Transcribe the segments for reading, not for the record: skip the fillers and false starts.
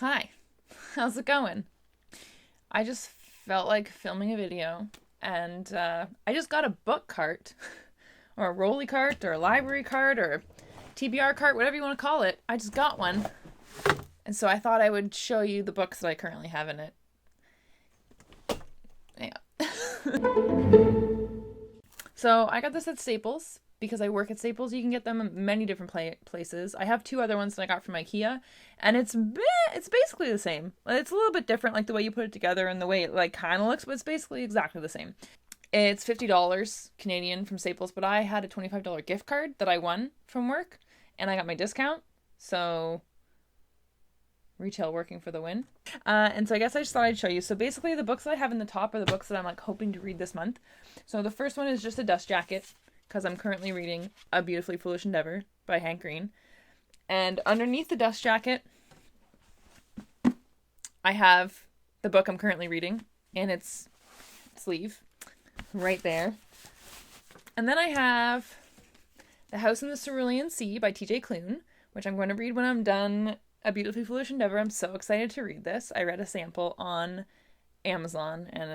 Hi, how's it going? I just felt like filming a video, and I just got a book cart, or a rolly cart, or a library cart, or TBR cart, whatever you want to call it. I just got one, and so I thought I would show you the books that I currently have in it. Yeah. So I got this at Staples because I work at Staples. You can get them in many different places. I have two other ones that I got from IKEA, and it's basically the same. It's a little bit different, like the way you put it together and the way it like kind of looks, but it's basically exactly the same. It's $50 Canadian from Staples, but I had a $25 gift card that I won from work, and I got my discount. So retail working for the win. And so I guess I just thought I'd show you. So basically the books that I have in the top are the books that I'm like hoping to read this month. So the first one is just a dust jacket, because I'm currently reading A Beautifully Foolish Endeavor by Hank Green. And underneath the dust jacket, I have the book I'm currently reading in its sleeve right there. And then I have The House in the Cerulean Sea by T.J. Klune, which I'm going to read when I'm done A Beautifully Foolish Endeavor. I'm so excited to read this. I read a sample on Amazon, and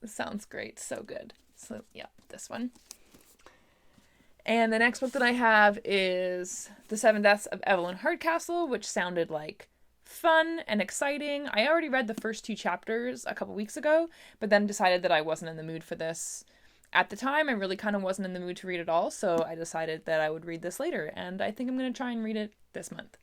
it sounds great. So good. So yeah, this one. And the next book that I have is The Seven Deaths of Evelyn Hardcastle, which sounded like fun and exciting. I already read the first two chapters a couple weeks ago, but then decided that I wasn't in the mood for this at the time. I really kind of wasn't in the mood to read it all, so I decided that I would read this later, and I think I'm going to try and read it this month.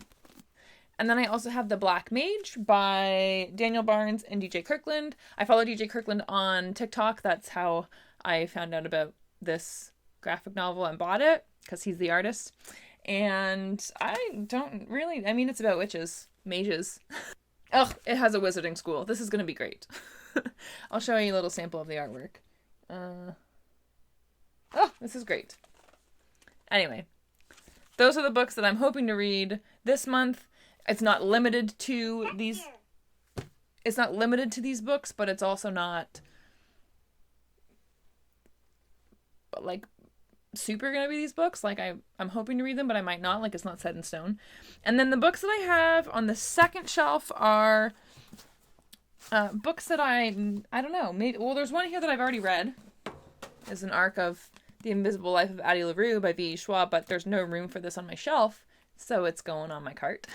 And then I also have The Black Mage by Daniel Barnes and DJ Kirkland. I follow DJ Kirkland on TikTok. That's how I found out about this graphic novel and bought it, because he's the artist. And I mean, it's about witches, mages. Ugh, it has a wizarding school. This is going to be great. I'll show you a little sample of the artwork. Oh, this is great. Anyway, those are the books that I'm hoping to read this month. It's not limited to these books, but it's also not like super gonna be these books. Like I'm hoping to read them, but I might not. Like, it's not set in stone. And then the books that I have on the second shelf are books that I don't know. Maybe, well, there's one here that I've already read. It's an arc of The Invisible Life of Addie LaRue by V.E. Schwab, but there's no room for this on my shelf, so it's going on my cart.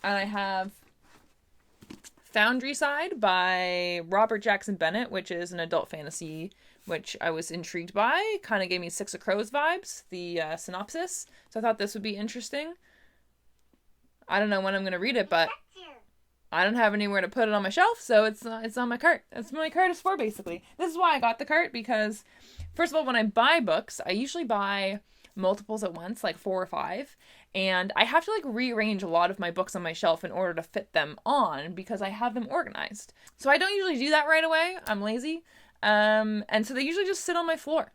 And I have Foundryside by Robert Jackson Bennett, which is an adult fantasy, which I was intrigued by. Kind of gave me Six of Crows vibes, the synopsis. So I thought this would be interesting. I don't know when I'm going to read it, but I don't have anywhere to put it on my shelf, so it's on my cart. That's what my cart is for, basically. This is why I got the cart, because, first of all, when I buy books, I usually buy multiples at once, like 4 or 5, and I have to like rearrange a lot of my books on my shelf in order to fit them on, because I have them organized. So I don't usually do that right away. I'm lazy. And so they usually just sit on my floor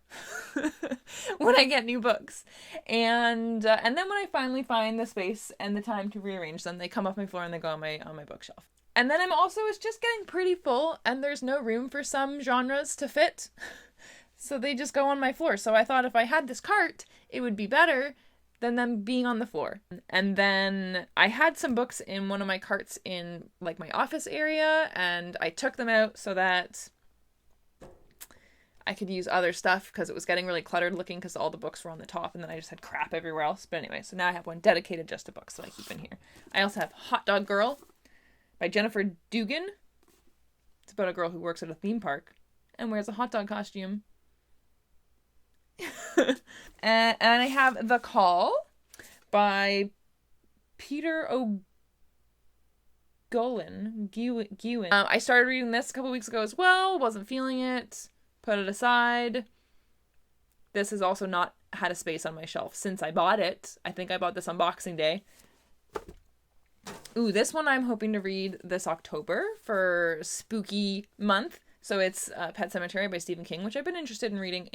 when I get new books. And then when I finally find the space and the time to rearrange them, they come off my floor and they go on my bookshelf. And then it's just getting pretty full, and there's no room for some genres to fit. So they just go on my floor. So I thought if I had this cart, it would be better than them being on the floor. And then I had some books in one of my carts in like my office area, and I took them out so that I could use other stuff, because it was getting really cluttered looking, because all the books were on the top, and then I just had crap everywhere else. But anyway, so now I have one dedicated just to books that I keep in here. I also have Hot Dog Girl by Jennifer Dugan. It's about a girl who works at a theme park and wears a hot dog costume. And I have The Call by Peter O'Gewin. I started reading this a couple weeks ago as well. Wasn't feeling it. Put it aside. This has also not had a space on my shelf since I bought it. I think I bought this on Boxing Day. Ooh, this one I'm hoping to read this October for spooky month. So it's Pet Sematary by Stephen King, which I've been interested in reading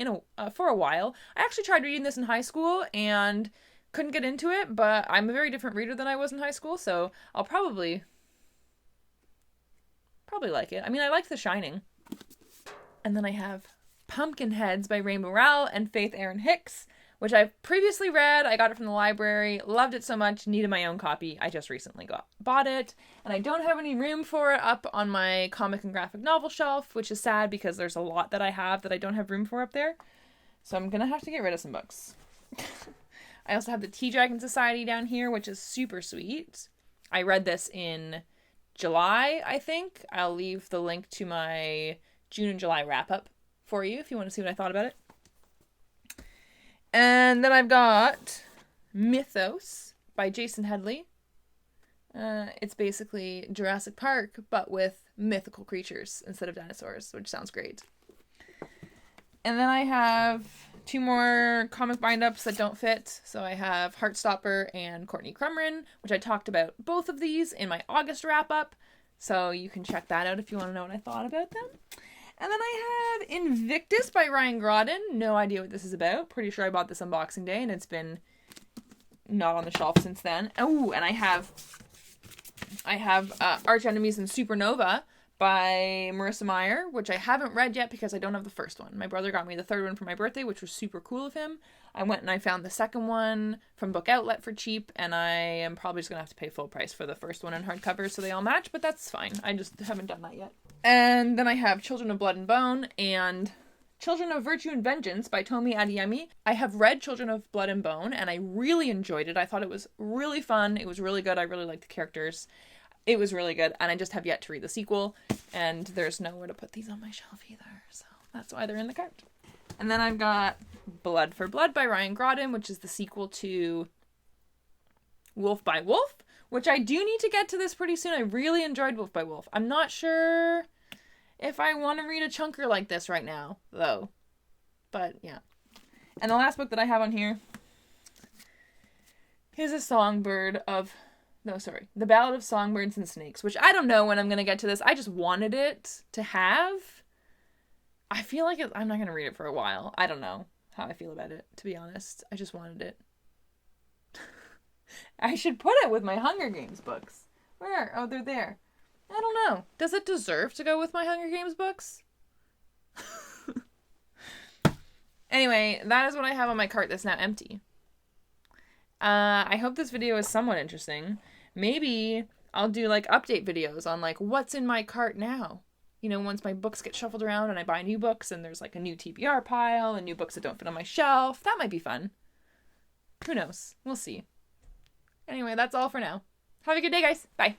for a while. I actually tried reading this in high school and couldn't get into it, but I'm a very different reader than I was in high school, so I'll probably like it. I mean, I liked The Shining. And then I have Pumpkinheads by Rainbow Rowell and Faith Erin Hicks, which I've previously read. I got it from the library, loved it so much, needed my own copy. I just recently bought it, and I don't have any room for it up on my comic and graphic novel shelf, which is sad because there's a lot that I have that I don't have room for up there. So I'm gonna have to get rid of some books. I also have the Tea Dragon Society down here, which is super sweet. I read this in July, I think. I'll leave the link to my June and July wrap-up for you if you want to see what I thought about it. And then I've got Mythos by Jason Headley. It's basically Jurassic Park, but with mythical creatures instead of dinosaurs, which sounds great. And then I have 2 more comic bind-ups that don't fit. So I have Heartstopper and Courtney Crumrin, which I talked about both of these in my August wrap-up. So you can check that out if you want to know what I thought about them. And then I have Invictus by Ryan Groden. No idea what this is about. Pretty sure I bought this on Boxing Day, and it's been not on the shelf since then. Oh, and I have Arch Enemies and Supernova by Marissa Meyer, which I haven't read yet because I don't have the first one. My brother got me the third one for my birthday, which was super cool of him. I went and I found the second one from Book Outlet for cheap, and I am probably just going to have to pay full price for the first one in hardcover so they all match, but that's fine. I just haven't done that yet. And then I have Children of Blood and Bone and Children of Virtue and Vengeance by Tomi Adeyemi. I have read Children of Blood and Bone, and I really enjoyed it. I thought it was really fun. It was really good. I really liked the characters. It was really good, and I just have yet to read the sequel, and there's nowhere to put these on my shelf either, so that's why they're in the cart. And then I've got Blood for Blood by Ryan Groden, which is the sequel to Wolf by Wolf, which I do need to get to this pretty soon. I really enjoyed Wolf by Wolf. I'm not sure if I want to read a chunker like this right now, though. But, yeah. And the last book that I have on here is The Ballad of Songbirds and Snakes, which I don't know when I'm going to get to this. I just wanted it to have. I feel like I'm not going to read it for a while. I don't know how I feel about it, to be honest. I just wanted it. I should put it with my Hunger Games books. Where? Oh, they're there. I don't know. Does it deserve to go with my Hunger Games books? Anyway, that is what I have on my cart that's now empty. I hope this video is somewhat interesting. Maybe I'll do like update videos on like what's in my cart now. You know, once my books get shuffled around and I buy new books and there's like a new TBR pile and new books that don't fit on my shelf. That might be fun. Who knows? We'll see. Anyway, that's all for now. Have a good day, guys. Bye.